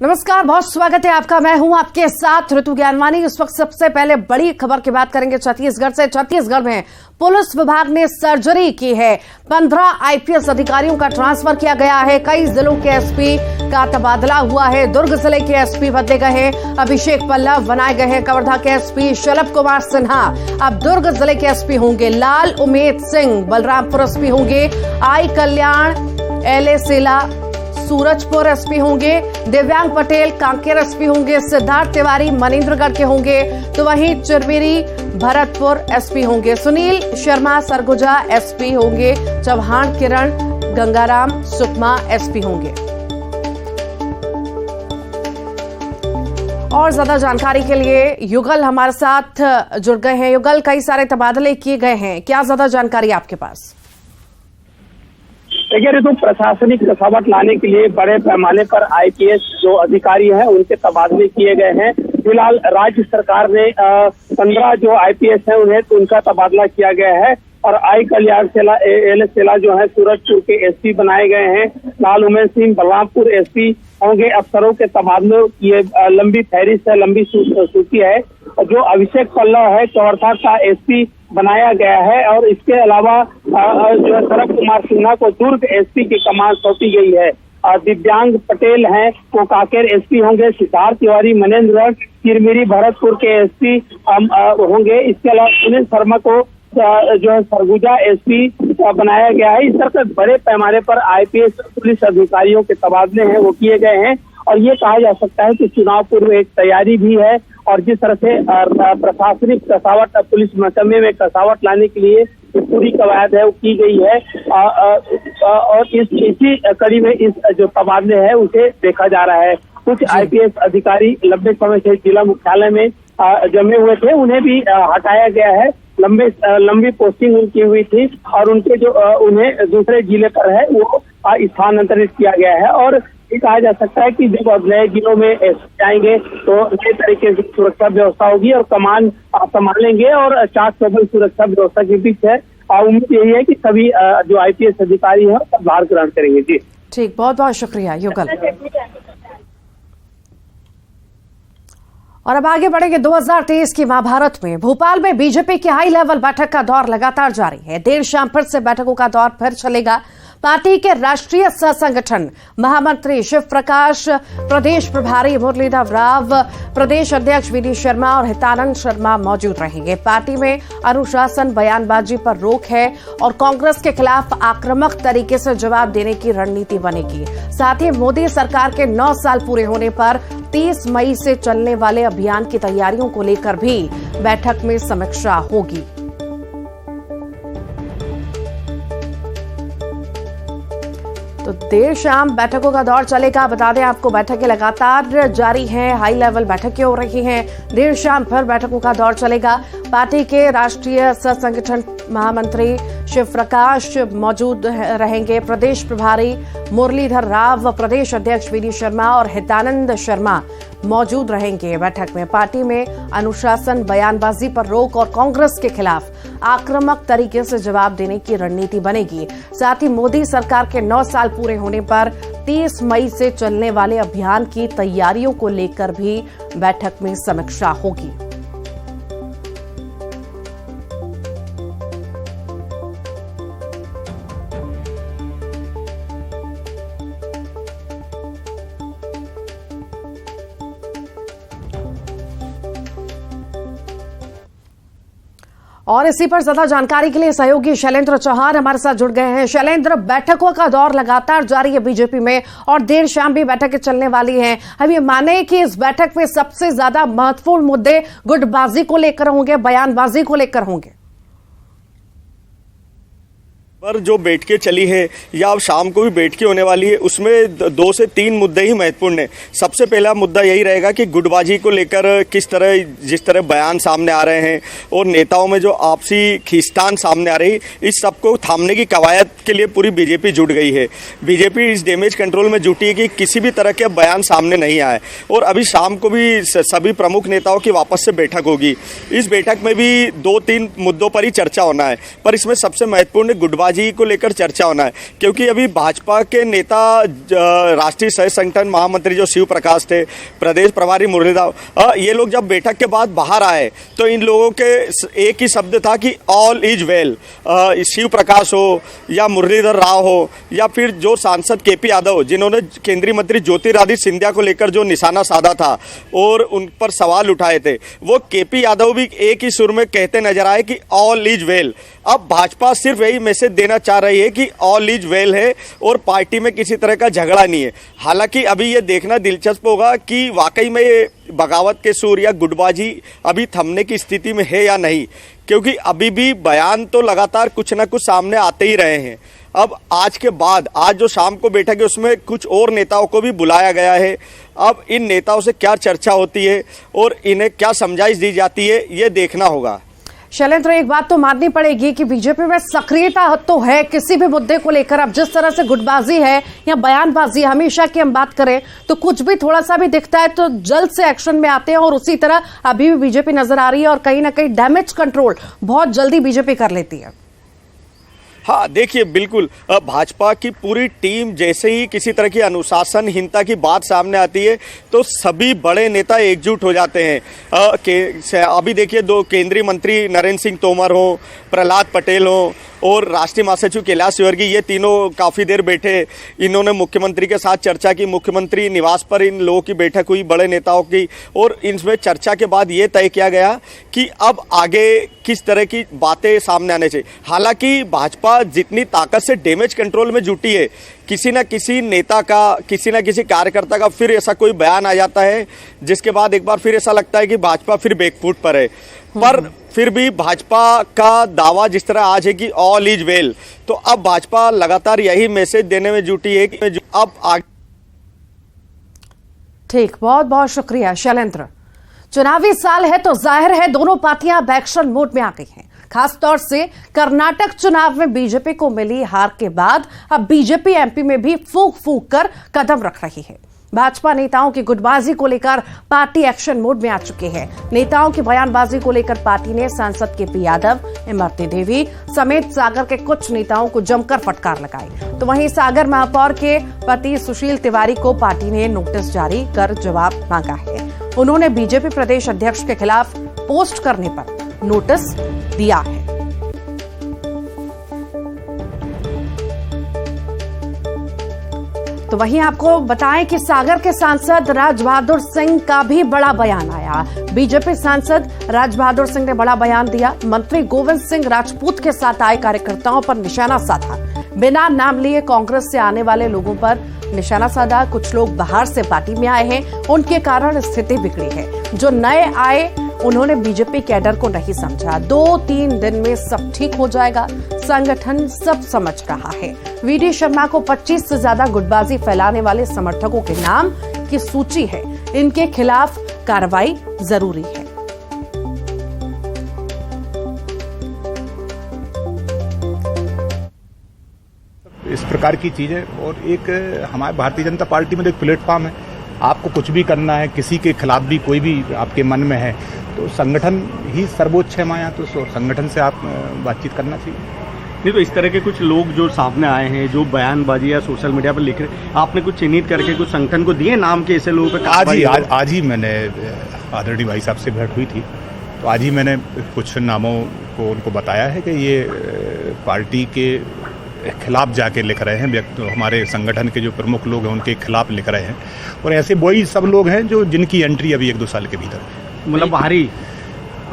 नमस्कार, बहुत स्वागत है आपका। मैं हूं आपके साथ ऋतु ज्ञानवानी। इस वक्त सबसे पहले बड़ी खबर की बात करेंगे छत्तीसगढ़ से। छत्तीसगढ़ में पुलिस विभाग ने सर्जरी की है। 15 आईपीएस अधिकारियों का ट्रांसफर किया गया है। कई जिलों के एसपी का तबादला हुआ है। दुर्ग जिले के एसपी बदले गए हैं। अभिषेक पल्लव बनाए गए हैं कवर्धा के एसपी। शलभ कुमार सिन्हा अब दुर्ग जिले के एसपी होंगे। लाल उमेद सिंह बलरामपुर एसपी होंगे। आई कल्याण एलए सेला सूरजपुर एसपी होंगे। दिव्यांग पटेल कांकेर एसपी होंगे। सिद्धार्थ तिवारी मनेन्द्रगढ़ के होंगे, तो वहीं चिरमिरी भरतपुर एसपी होंगे। सुनील शर्मा सरगुजा एसपी होंगे। चौहान किरण गंगाराम सुकमा एसपी होंगे। और ज्यादा जानकारी के लिए युगल हमारे साथ जुड़ गए हैं। युगल, कई सारे तबादले किए गए हैं, क्या ज्यादा जानकारी आपके पास? देखिए ऋतु, प्रशासनिक कसावट लाने के लिए बड़े पैमाने पर आईपीएस जो अधिकारी हैं उनके तबादले किए गए हैं। फिलहाल राज्य सरकार ने 15 जो आईपीएस हैं उन्हें उनका तबादला किया गया है और आई कल्याण सेला एलए सेला जो है सूरजपुर के एसपी बनाए गए हैं। लाल उमेद सिंह बलरामपुर एसपी होंगे। अफसरों के तबादलों की लंबी फहरिस्त है, लंबी सूची है। और जो अभिषेक पल्लव है कवर्धा का एसपी बनाया गया है और इसके अलावा जो है शलभ कुमार सिन्हा को दुर्ग एसपी की कमान सौंपी गई है। दिव्यांग पटेल हैं वो कांकेर एसपी होंगे। सिद्धार्थ तिवारी मनेन्द्रगढ़ चिरमिरी भरतपुर के एसपी होंगे। इसके अलावा सुनील शर्मा को जो है सरगुजा एसपी बनाया गया है। इस तरह से बड़े पैमाने पर आईपीएस पुलिस अधिकारियों के तबादले हैं वो किए गए हैं और ये कहा जा सकता है कि चुनाव पूर्व एक तैयारी भी है। और जिस तरह से प्रशासनिक कसावट, पुलिस महकमे में कसावट लाने के लिए पूरी कवायद है वो की गई है और इसी कड़ी में इस जो तबादले है उसे देखा जा रहा है। कुछ आईपीएस अधिकारी लंबे समय से जिला मुख्यालय में जमे हुए थे, उन्हें भी हटाया गया है। लंबी पोस्टिंग उनकी हुई थी और उनके जो उन्हें दूसरे जिले पर है वो स्थानांतरित किया गया है। और ये कहा जा सकता है कि जब नए जिलों में जाएंगे तो नए तरीके से सुरक्षा व्यवस्था होगी और कमान संभालेंगे और चाक चौबंद सुरक्षा व्यवस्था के बीच है। उम्मीद यही है कि सभी जो आईपीएस अधिकारी हैं पदभार ग्रहण करेंगे। जी ठीक, बहुत बहुत शुक्रिया युगल। और अब आगे बढ़ेंगे 2023 की महाभारत में। भोपाल में बीजेपी की हाई लेवल बैठक का दौर लगातार जारी है। देर शाम फिर से बैठकों का दौर फिर चलेगा। पार्टी के राष्ट्रीय सह संगठन महामंत्री शिव प्रकाश, प्रदेश प्रभारी मुरलीधर राव, प्रदेश अध्यक्ष वीडी शर्मा और हितानंद शर्मा मौजूद रहेंगे। पार्टी में अनुशासन, बयानबाजी पर रोक है और कांग्रेस के खिलाफ आक्रामक तरीके से जवाब देने की रणनीति बनेगी। साथ ही मोदी सरकार के 9 साल पूरे होने पर 30 मई से चलने वाले अभियान की तैयारियों को लेकर भी बैठक में समीक्षा होगी। तो देर शाम बैठकों का दौर चलेगा। बता दें आपको, बैठकें लगातार जारी हैं, हाई लेवल बैठकें हो रही हैं। देर शाम फिर बैठकों का दौर चलेगा। पार्टी के राष्ट्रीय सह संगठन महामंत्री शिव प्रकाश मौजूद रहेंगे। प्रदेश प्रभारी मुरलीधर राव, प्रदेश अध्यक्ष वीडी शर्मा और हितानंद शर्मा मौजूद रहेंगे बैठक में। पार्टी में अनुशासन, बयानबाजी पर रोक और कांग्रेस के खिलाफ आक्रामक तरीके से जवाब देने की रणनीति बनेगी। साथ ही मोदी सरकार के 9 साल पूरे होने पर 30 मई से चलने वाले अभियान की तैयारियों को लेकर भी बैठक में समीक्षा होगी। और इसी पर ज्यादा जानकारी के लिए सहयोगी शैलेंद्र चौहान हमारे साथ जुड़ गए हैं। शैलेंद्र, बैठकों का दौर लगातार जारी है बीजेपी में और देर शाम भी बैठकें चलने वाली हैं। हम ये माने कि इस बैठक में सबसे ज्यादा महत्वपूर्ण मुद्दे गुटबाजी को लेकर होंगे, बयानबाजी को लेकर होंगे? पर जो बैठकें चली है या अब शाम को भी बैठकें होने वाली है, उसमें 2 से 3 मुद्दे ही महत्वपूर्ण है। सबसे पहला मुद्दा यही रहेगा कि गुटबाजी को लेकर किस तरह, जिस तरह बयान सामने आ रहे हैं और नेताओं में जो आपसी खींचतान सामने आ रही, इस सबको थामने की कवायद के लिए पूरी बीजेपी जुट गई है। बीजेपी इस डैमेज कंट्रोल में जुटी है कि किसी भी तरह के बयान सामने नहीं आए। और अभी शाम को भी सभी प्रमुख नेताओं की वापस से बैठक होगी। इस बैठक में भी 2-3 मुद्दों पर ही चर्चा होना है, पर इसमें सबसे महत्वपूर्ण गुटबाजी गुटबाजी को लेकर चर्चा होना है, क्योंकि अभी भाजपा के नेता राष्ट्रीय सह संगठन महामंत्री जो शिव प्रकाश थे, प्रदेश प्रभारी मुरलीधर, ये लोग जब बैठक के बाद बाहर आए तो इन लोगों के एक ही शब्द था कि all is well. Shiv Prakash हो या मुरलीधर राव हो या फिर जो सांसद केपी यादव, जिन्होंने केंद्रीय मंत्री ज्योतिरादित्य सिंधिया को लेकर जो निशाना साधा था और उन पर सवाल उठाए थे, वो केपी यादव भी एक ही सुर में कहते नजर आए कि ऑल इज वेल। अब भाजपा सिर्फ यही मैसेज देना चाह रही है कि ऑल इज वेल है और पार्टी में किसी तरह का झगड़ा नहीं है। हालांकि अभी ये देखना दिलचस्प होगा कि वाकई में ये बगावत के सुर या गुटबाजी अभी थमने की स्थिति में है या नहीं, क्योंकि अभी भी बयान तो लगातार कुछ ना कुछ सामने आते ही रहे हैं। अब आज के बाद आज जो शाम को बैठक है उसमें कुछ और नेताओं को भी बुलाया गया है। अब इन नेताओं से क्या चर्चा होती है और इन्हें क्या समझाइश दी जाती है, ये देखना होगा। शैलेंद्र, एक बात तो माननी पड़ेगी कि बीजेपी में सक्रियता तो है किसी भी मुद्दे को लेकर। अब जिस तरह से गुटबाजी है या बयानबाजी, हमेशा की हम बात करें तो कुछ भी थोड़ा सा भी दिखता है तो जल्द से एक्शन में आते हैं, और उसी तरह अभी भी बीजेपी नजर आ रही है और कहीं ना कहीं डैमेज कंट्रोल बहुत जल्दी बीजेपी कर लेती है। हाँ देखिए, बिल्कुल भाजपा की पूरी टीम जैसे ही किसी तरह की अनुशासनहीनता की बात सामने आती है तो सभी बड़े नेता एकजुट हो जाते हैं। अभी देखिए, दो केंद्रीय मंत्री नरेंद्र सिंह तोमर हो, प्रहलाद पटेल हो और राष्ट्रीय महासचिव कैलाश विजयवर्गीय, ये तीनों काफ़ी देर बैठे। इन्होंने मुख्यमंत्री के साथ चर्चा की, मुख्यमंत्री निवास पर इन लोगों की बैठक हुई बड़े नेताओं की, और इनमें चर्चा के बाद ये तय किया गया कि अब आगे किस तरह की बातें सामने आने चाहिए। हालांकि भाजपा जितनी ताकत से डैमेज कंट्रोल में जुटी है, किसी न किसी नेता का, किसी न किसी कार्यकर्ता का फिर ऐसा कोई बयान आ जाता है जिसके बाद एक बार फिर ऐसा लगता है कि भाजपा फिर बैकफुट पर है। पर फिर भी भाजपा का दावा जिस तरह आज है कि ऑल इज वेल, तो अब भाजपा लगातार यही मैसेज देने में जुटी है कि अब आगे। ठीक, बहुत बहुत शुक्रिया शैलेंद्र। चुनावी साल है तो जाहिर है दोनों पार्टियां एक्शन मोड में आ गई हैं। खासतौर से कर्नाटक चुनाव में बीजेपी को मिली हार के बाद अब बीजेपी एमपी में भी फूंक फूंक कर कदम रख रही है। भाजपा नेताओं की गुटबाजी को लेकर पार्टी एक्शन मोड में आ चुकी है। नेताओं की बयानबाजी को लेकर पार्टी ने सांसद केपी यादव, इमरती देवी समेत सागर के कुछ नेताओं को जमकर फटकार लगाई। तो वहीं सागर महापौर के पति सुशील तिवारी को पार्टी ने नोटिस जारी कर जवाब मांगा है। उन्होंने बीजेपी प्रदेश अध्यक्ष के खिलाफ पोस्ट करने पर नोटिस दिया है। तो वहीं आपको बताएं कि सागर के सांसद राज बहादुर सिंह का भी बड़ा बयान आया। बीजेपी सांसद राज बहादुर सिंह ने बड़ा बयान दिया। मंत्री गोविंद सिंह राजपूत के साथ आए कार्यकर्ताओं पर निशाना साधा। बिना नाम लिए कांग्रेस से आने वाले लोगों पर निशाना साधा। कुछ लोग बाहर से पार्टी में आए हैं, उनके कारण स्थिति बिगड़ी है। जो नए आए उन्होंने बीजेपी कैडर को नहीं समझा। 2-3 दिन में सब ठीक हो जाएगा, संगठन सब समझ रहा है। वीडी शर्मा को 25 से ज्यादा गुटबाजी फैलाने वाले समर्थकों के नाम की सूची है। इनके खिलाफ कार्रवाई जरूरी है। इस प्रकार की चीजें, और एक हमारे भारतीय जनता पार्टी में एक प्लेटफॉर्म है। आपको कुछ भी करना है, किसी के खिलाफ भी कोई भी आपके मन में है तो संगठन ही सर्वोच्च है माया, तो संगठन से आप बातचीत करना चाहिए। नहीं तो इस तरह के कुछ लोग जो सामने आए हैं, जो बयानबाजी या सोशल मीडिया पर लिख रहे, आपने कुछ चिन्हित करके कुछ संगठन को दिए नाम के ऐसे लोगों पे? आज ही मैंने आदरणीय भाई साहब से भेंट हुई थी, तो आज ही मैंने कुछ नामों को उनको बताया है कि ये पार्टी के खिलाफ जाके लिख रहे हैं, हमारे संगठन के जो प्रमुख लोग हैं उनके खिलाफ लिख रहे हैं, और ऐसे वही सब लोग हैं जो जिनकी एंट्री अभी 1-2 साल के भीतर, मतलब बाहरी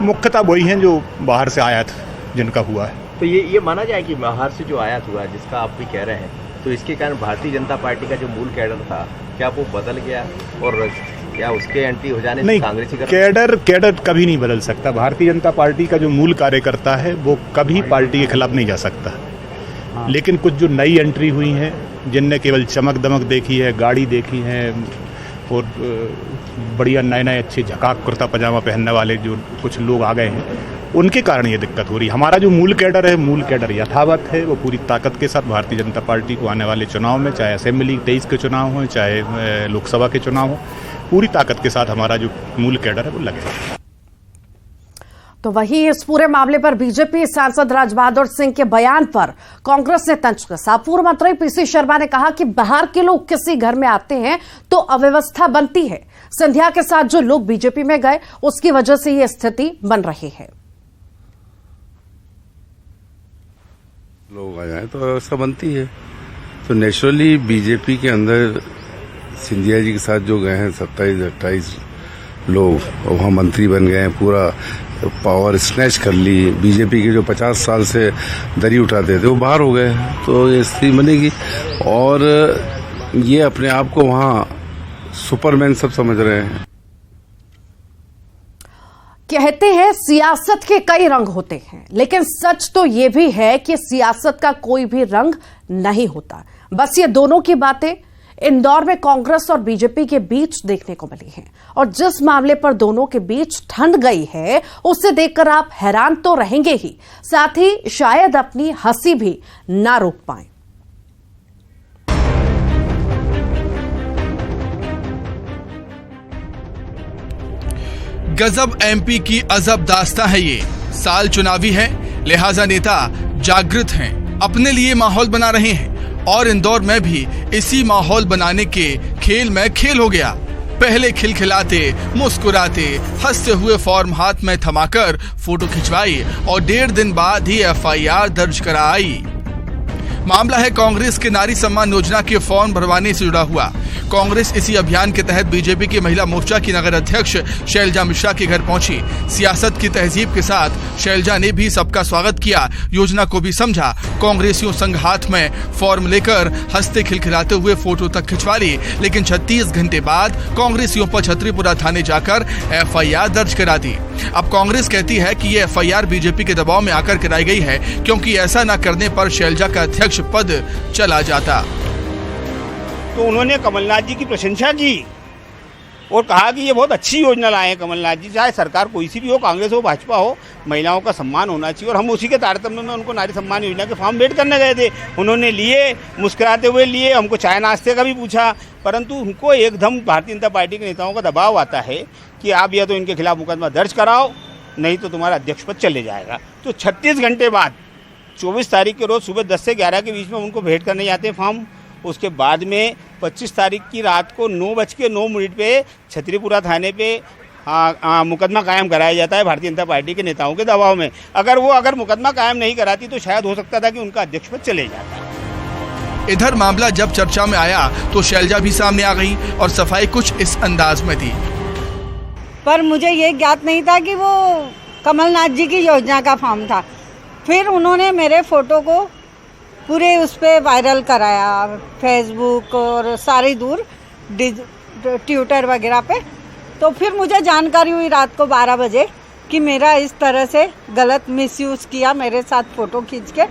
मुख्यतः वही हैं जो बाहर से आयात जिनका हुआ है। तो ये माना जाए कि बाहर से जो आयात हुआ है, जिसका आप भी कह रहे हैं, तो इसके कारण भारतीय जनता पार्टी का जो मूल कैडर था, क्या वो बदल गया, और क्या उसके एंट्री हो जाने से कांग्रेसी कैडर कभी नहीं बदल सकता। भारतीय जनता पार्टी का जो मूल कार्यकर्ता है वो कभी पार्टी के खिलाफ नहीं जा सकता। लेकिन कुछ जो नई एंट्री हुई हैं, जिनने केवल चमक दमक देखी है, गाड़ी देखी है, और बढ़िया नए अच्छे झकाक कुर्ता पजामा पहनने वाले जो कुछ लोग आ गए हैं, उनके कारण ये दिक्कत हो रही है। हमारा जो मूल कैडर है, मूल कैडर यथावत है। वो पूरी ताकत के साथ भारतीय जनता पार्टी को आने वाले चुनाव में, चाहे असेंबली 23 के चुनाव हो, चाहे लोकसभा के चुनाव हो, पूरी ताकत के साथ हमारा जो मूल कैडर है वो लगेगा। तो वहीं इस पूरे मामले पर बीजेपी सांसद राज बहादुर सिंह के बयान पर कांग्रेस ने तंज कसा। पूर्व मंत्री पीसी शर्मा ने कहा कि बाहर के लोग किसी घर में आते हैं तो अव्यवस्था बनती है। सिंधिया के साथ जो लोग बीजेपी में गए उसकी वजह से ये स्थिति बन रही है। लोग आ जाए तो व्यवस्था बनती है, तो नेचुरली बीजेपी के अंदर सिंधिया जी के साथ जो गए हैं 27-28 लोग और वहाँ मंत्री बन गए हैं, पूरा पावर स्नैच कर ली। बीजेपी के जो 50 साल से दरी उठाते थे वो बाहर हो गए, तो ये स्थिति बनेगी। और ये अपने आप को वहाँ सुपरमैन सब समझ रहे हैं। कहते हैं सियासत के कई रंग होते हैं, लेकिन सच तो यह भी है कि सियासत का कोई भी रंग नहीं होता। बस ये दोनों की बातें इंदौर में कांग्रेस और बीजेपी के बीच देखने को मिली हैं, और जिस मामले पर दोनों के बीच ठंड गई है उसे देखकर आप हैरान तो रहेंगे ही, साथ ही शायद अपनी हंसी भी ना रोक पाएं। गजब एमपी की अजब दास्तां है ये। साल चुनावी है, लिहाजा नेता जागृत हैं, अपने लिए माहौल बना रहे हैं, और इंदौर में भी इसी माहौल बनाने के खेल में खेल हो गया। पहले खिलखिलाते, मुस्कुराते, हंसते हुए फॉर्म हाथ में थमाकर फोटो खिंचवाई और 1.5 दिन बाद ही एफआईआर दर्ज कराई। मामला है कांग्रेस के नारी सम्मान योजना के फॉर्म भरवाने से जुड़ा हुआ। कांग्रेस इसी अभियान के तहत बीजेपी की महिला मोर्चा की नगर अध्यक्ष शैलजा मिश्रा के घर पहुंची। सियासत की तहजीब के साथ शैलजा ने भी सबका स्वागत किया, योजना को भी समझा। कांग्रेसियों संग हाथ में फॉर्म लेकर हंसते खिलखिलाते हुए फोटो तक खिंचवा ली, लेकिन 36 घंटे बाद कांग्रेसियों पर छतरीपुरा थाने जाकर एफआईआर दर्ज करा दी। अब कांग्रेस कहती है कि ये एफआईआर बीजेपी के दबाव में आकर कराई गई है, क्योंकि ऐसा न करने पर शैलजा का अध्यक्ष पद चला जाता। तो उन्होंने कमलनाथ जी की प्रशंसा की और कहा कि ये बहुत अच्छी योजना लाए हैं कमलनाथ जी। चाहे सरकार कोई सी भी हो, कांग्रेस हो, भाजपा हो, महिलाओं का सम्मान होना चाहिए। और हम उसी के तारतम्य में उनको नारी सम्मान योजना के फॉर्म भेंट करने गए थे। उन्होंने लिए, मुस्कुराते हुए लिए, हमको चाय नाश्ते का भी पूछा, परंतु उनको एकदम भारतीय जनता पार्टी के नेताओं का दबाव आता है कि आप या तो इनके खिलाफ मुकदमा दर्ज कराओ, नहीं तो तुम्हारा अध्यक्ष पद चले जाएगा। तो 36 घंटे बाद 24 तारीख के रोज सुबह 10 से 11 के बीच में उनको भेंट करने जाते हैं फॉर्म। उसके बाद में 25 तारीख की रात को 9:09 पे छतरीपुरा थाने पे मुकदमा कायम कराया जाता है भारतीय जनता पार्टी के नेताओं के दबाव में। अगर मुकदमा कायम नहीं कराती तो शायद हो सकता था कि उनका अध्यक्ष पद चले जाता। इधर मामला जब चर्चा में आया तो शैलजा भी सामने आ गई और सफाई कुछ इस अंदाज में दी। पर मुझे ये ज्ञात नहीं था कि वो कमलनाथ जी की योजना का फॉर्म था। फिर उन्होंने मेरे फोटो को पूरे उस पर वायरल कराया, फेसबुक और सारी दूर ट्विटर वगैरह पे। तो फिर मुझे जानकारी हुई रात को 12 बजे कि मेरा इस तरह से गलत मिसयूज़ किया मेरे साथ फ़ोटो खींच के,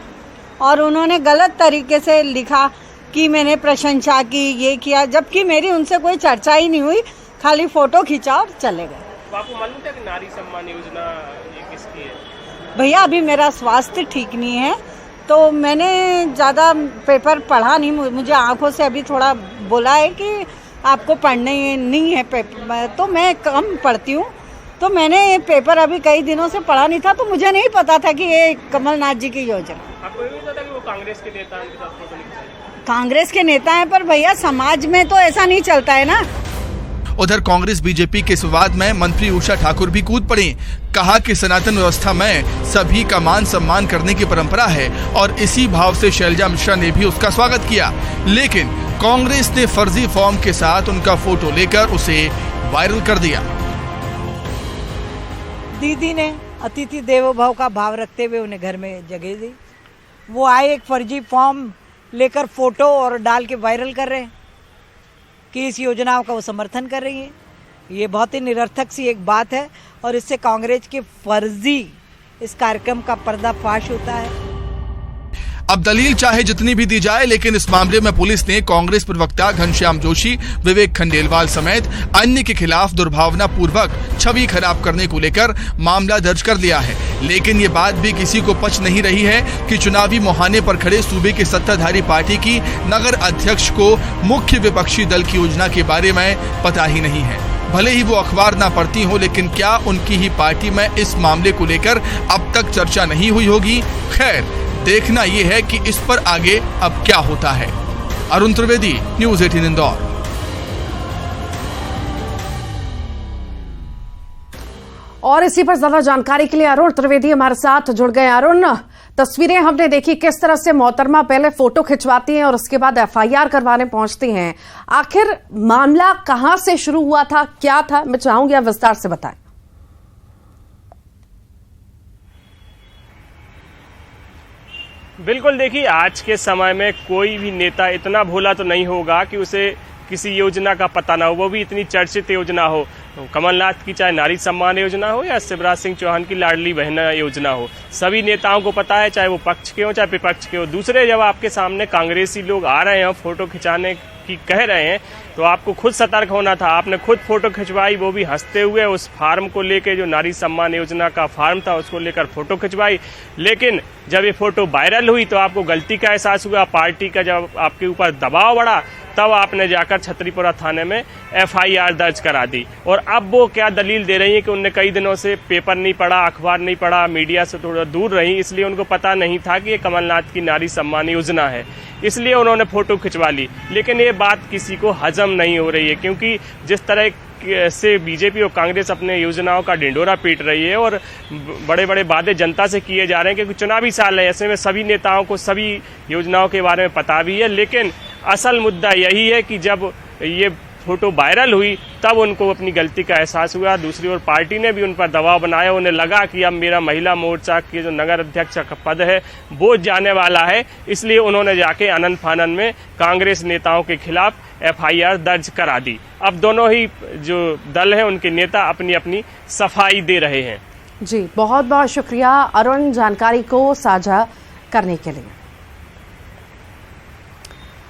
और उन्होंने गलत तरीके से लिखा कि मैंने प्रशंसा की, ये किया, जबकि मेरी उनसे कोई चर्चा ही नहीं हुई, खाली फ़ोटो खींचा और चले गए। आपको मालूम था कि नारी सम्मान योजना ये किसकी है? भैया अभी मेरा स्वास्थ्य ठीक नहीं है, तो मैंने ज़्यादा पेपर पढ़ा नहीं। मुझे आंखों से अभी थोड़ा बोला है कि आपको पढ़ने नहीं है पेपर, तो मैं कम पढ़ती हूँ। तो मैंने पेपर अभी कई दिनों से पढ़ा नहीं था, तो मुझे नहीं पता था कि ये कमलनाथ जी की योजना। आपको ये नहीं पता कि वो कांग्रेस के नेता हैं? कांग्रेस के नेता हैं, पर भैया समाज में तो ऐसा नहीं चलता है ना। उधर कांग्रेस बीजेपी के विवाद में मंत्री उषा ठाकुर भी कूद पड़ी। कहा कि सनातन व्यवस्था में सभी का मान सम्मान करने की परंपरा है, और इसी भाव से शैलजा मिश्रा ने भी उसका स्वागत किया। लेकिन कांग्रेस ने फर्जी फॉर्म के साथ उनका फोटो लेकर उसे वायरल कर दिया। दीदी ने अतिथि देवो भव का भाव रखते हुए उन्हें घर में जगह दी। वो आए एक फर्जी फॉर्म लेकर फोटो और डाल के वायरल कर रहे हैं कि इस योजनाओं का वो समर्थन कर रही है। ये बहुत ही निरर्थक सी एक बात है, और इससे कांग्रेस के फर्जी इस कार्यक्रम का पर्दाफाश होता है। अब दलील चाहे जितनी भी दी जाए, लेकिन इस मामले में पुलिस ने कांग्रेस प्रवक्ता घनश्याम जोशी, विवेक खंडेलवाल समेत अन्य के खिलाफ दुर्भावना पूर्वक छवि खराब करने को लेकर मामला दर्ज कर लिया है। लेकिन ये बात भी किसी को पच नहीं रही है कि चुनावी मुहाने पर खड़े सूबे की सत्ताधारी पार्टी की नगर अध्यक्ष को मुख्य विपक्षी दल की योजना के बारे में पता ही नहीं है। भले ही वो अखबार ना पढ़ती हो, लेकिन क्या उनकी ही पार्टी में इस मामले को लेकर अब तक चर्चा नहीं हुई होगी? खैर, देखना ये है कि इस पर आगे अब क्या होता है। अरुण त्रिवेदी, न्यूज़ 18 इंदौर। और इसी पर ज्यादा जानकारी के लिए अरुण त्रिवेदी हमारे साथ जुड़ गए। अरुण, तस्वीरें हमने देखी किस तरह से मोहतरमा पहले फोटो खिंचवाती हैं और उसके बाद एफआईआर करवाने पहुंचती हैं। आखिर मामला कहां से शुरू हुआ था, क्या था, मैं चाहूंगी आप विस्तार से बताएं। बिल्कुल, देखिए आज के समय में कोई भी नेता इतना भोला तो नहीं होगा कि उसे किसी योजना का पता ना हो, वो भी इतनी चर्चित योजना हो। कमलनाथ की चाहे नारी सम्मान योजना हो या शिवराज सिंह चौहान की लाडली बहन योजना हो, सभी नेताओं को पता है, चाहे वो पक्ष के हो चाहे विपक्ष के हो। दूसरे, जब आपके सामने कांग्रेसी लोग आ रहे हैं फोटो खिंचाने की कह रहे हैं, तो आपको खुद सतर्क होना था। आपने खुद फोटो खिंचवाई, वो भी हंसते हुए, उस फार्म को लेके, जो नारी सम्मान योजना का फार्म था उसको लेकर फोटो खिंचवाई। लेकिन जब ये फोटो वायरल हुई तो आपको गलती का एहसास हुआ, पार्टी का जब आपके ऊपर दबाव बढ़ा, तब आपने जाकर छतरीपुरा थाने में एफआईआर दर्ज करा दी। और अब वो क्या दलील दे रही है कि उनने कई दिनों से पेपर नहीं पढ़ा, अखबार नहीं पढ़ा, मीडिया से थोड़ा दूर रही, इसलिए उनको पता नहीं था कि ये कमलनाथ की नारी सम्मान योजना है, इसलिए उन्होंने फोटो खिंचवा ली। लेकिन ये बात किसी को हजम नहीं हो रही है, क्योंकि जिस तरह से बीजेपी और कांग्रेस अपने योजनाओं का ढिंढोरा पीट रही है और बड़े बड़े वादे जनता से किए जा रहे हैं, क्योंकि चुनावी साल है, ऐसे में सभी नेताओं को सभी योजनाओं के बारे में पता भी है। लेकिन असल मुद्दा यही है कि जब ये फोटो वायरल हुई तब उनको अपनी गलती का एहसास हुआ। दूसरी ओर पार्टी ने भी उन पर दबाव बनाया, उन्हें लगा कि अब मेरा महिला मोर्चा के जो नगर अध्यक्ष का पद है वो जाने वाला है, इसलिए उन्होंने जाके आनन फानन में कांग्रेस नेताओं के खिलाफ एफआईआर दर्ज करा दी। अब दोनों ही जो दल है उनके नेता अपनी अपनी सफाई दे रहे हैं। जी, बहुत बहुत शुक्रिया अरुण जानकारी को साझा करने के लिए।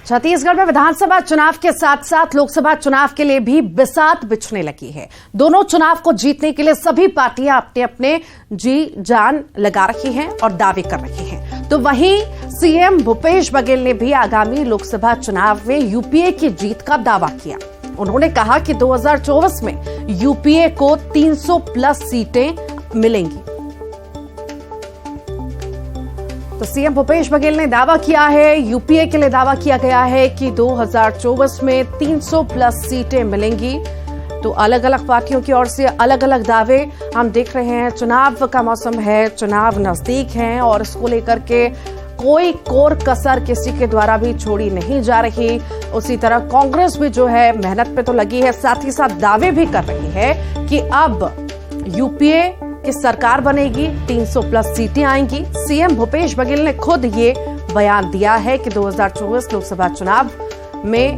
छत्तीसगढ़ में विधानसभा चुनाव के साथ साथ लोकसभा चुनाव के लिए भी बिसात बिछने लगी है। दोनों चुनाव को जीतने के लिए सभी पार्टियां अपने अपने जी जान लगा रही हैं और दावे कर रही हैं। तो वहीं सीएम भूपेश बघेल ने भी आगामी लोकसभा चुनाव में यूपीए की जीत का दावा किया। उन्होंने कहा कि 2024 में यूपीए को 300 प्लस सीटें मिलेंगी। तो सीएम भूपेश बघेल ने दावा किया है, यूपीए के लिए दावा किया गया है कि 2024 में 300 प्लस सीटें मिलेंगी। तो अलग अलग पार्टियों की ओर से अलग अलग दावे हम देख रहे हैं। चुनाव का मौसम है, चुनाव नजदीक है और इसको लेकर के कोई कोर कसर किसी के द्वारा भी छोड़ी नहीं जा रही। उसी तरह कांग्रेस भी जो है मेहनत पे तो लगी है, साथ ही साथ दावे भी कर रही है कि अब यूपीए की सरकार बनेगी, 300 प्लस सीटें आएंगी। सीएम भूपेश बघेल ने खुद ये बयान दिया है कि 2024 लोकसभा चुनाव में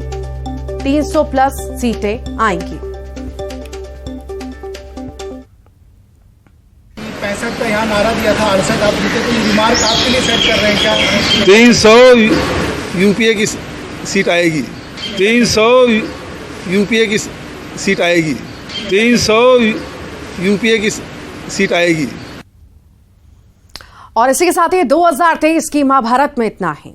300 प्लस सीटें आएंगी। 65 का यहाँ नारा दिया था, 68 आप जीते, तो रिमार्क आपके लिए सेट कर रहे हैं क्या? 300 यूपीए की सीट आएगी, 300 यूपीए की सीट आएगी, 300 यूपीए की सीट आएगी। और इसी के साथ ही 2023 की महाभारत में इतना ही।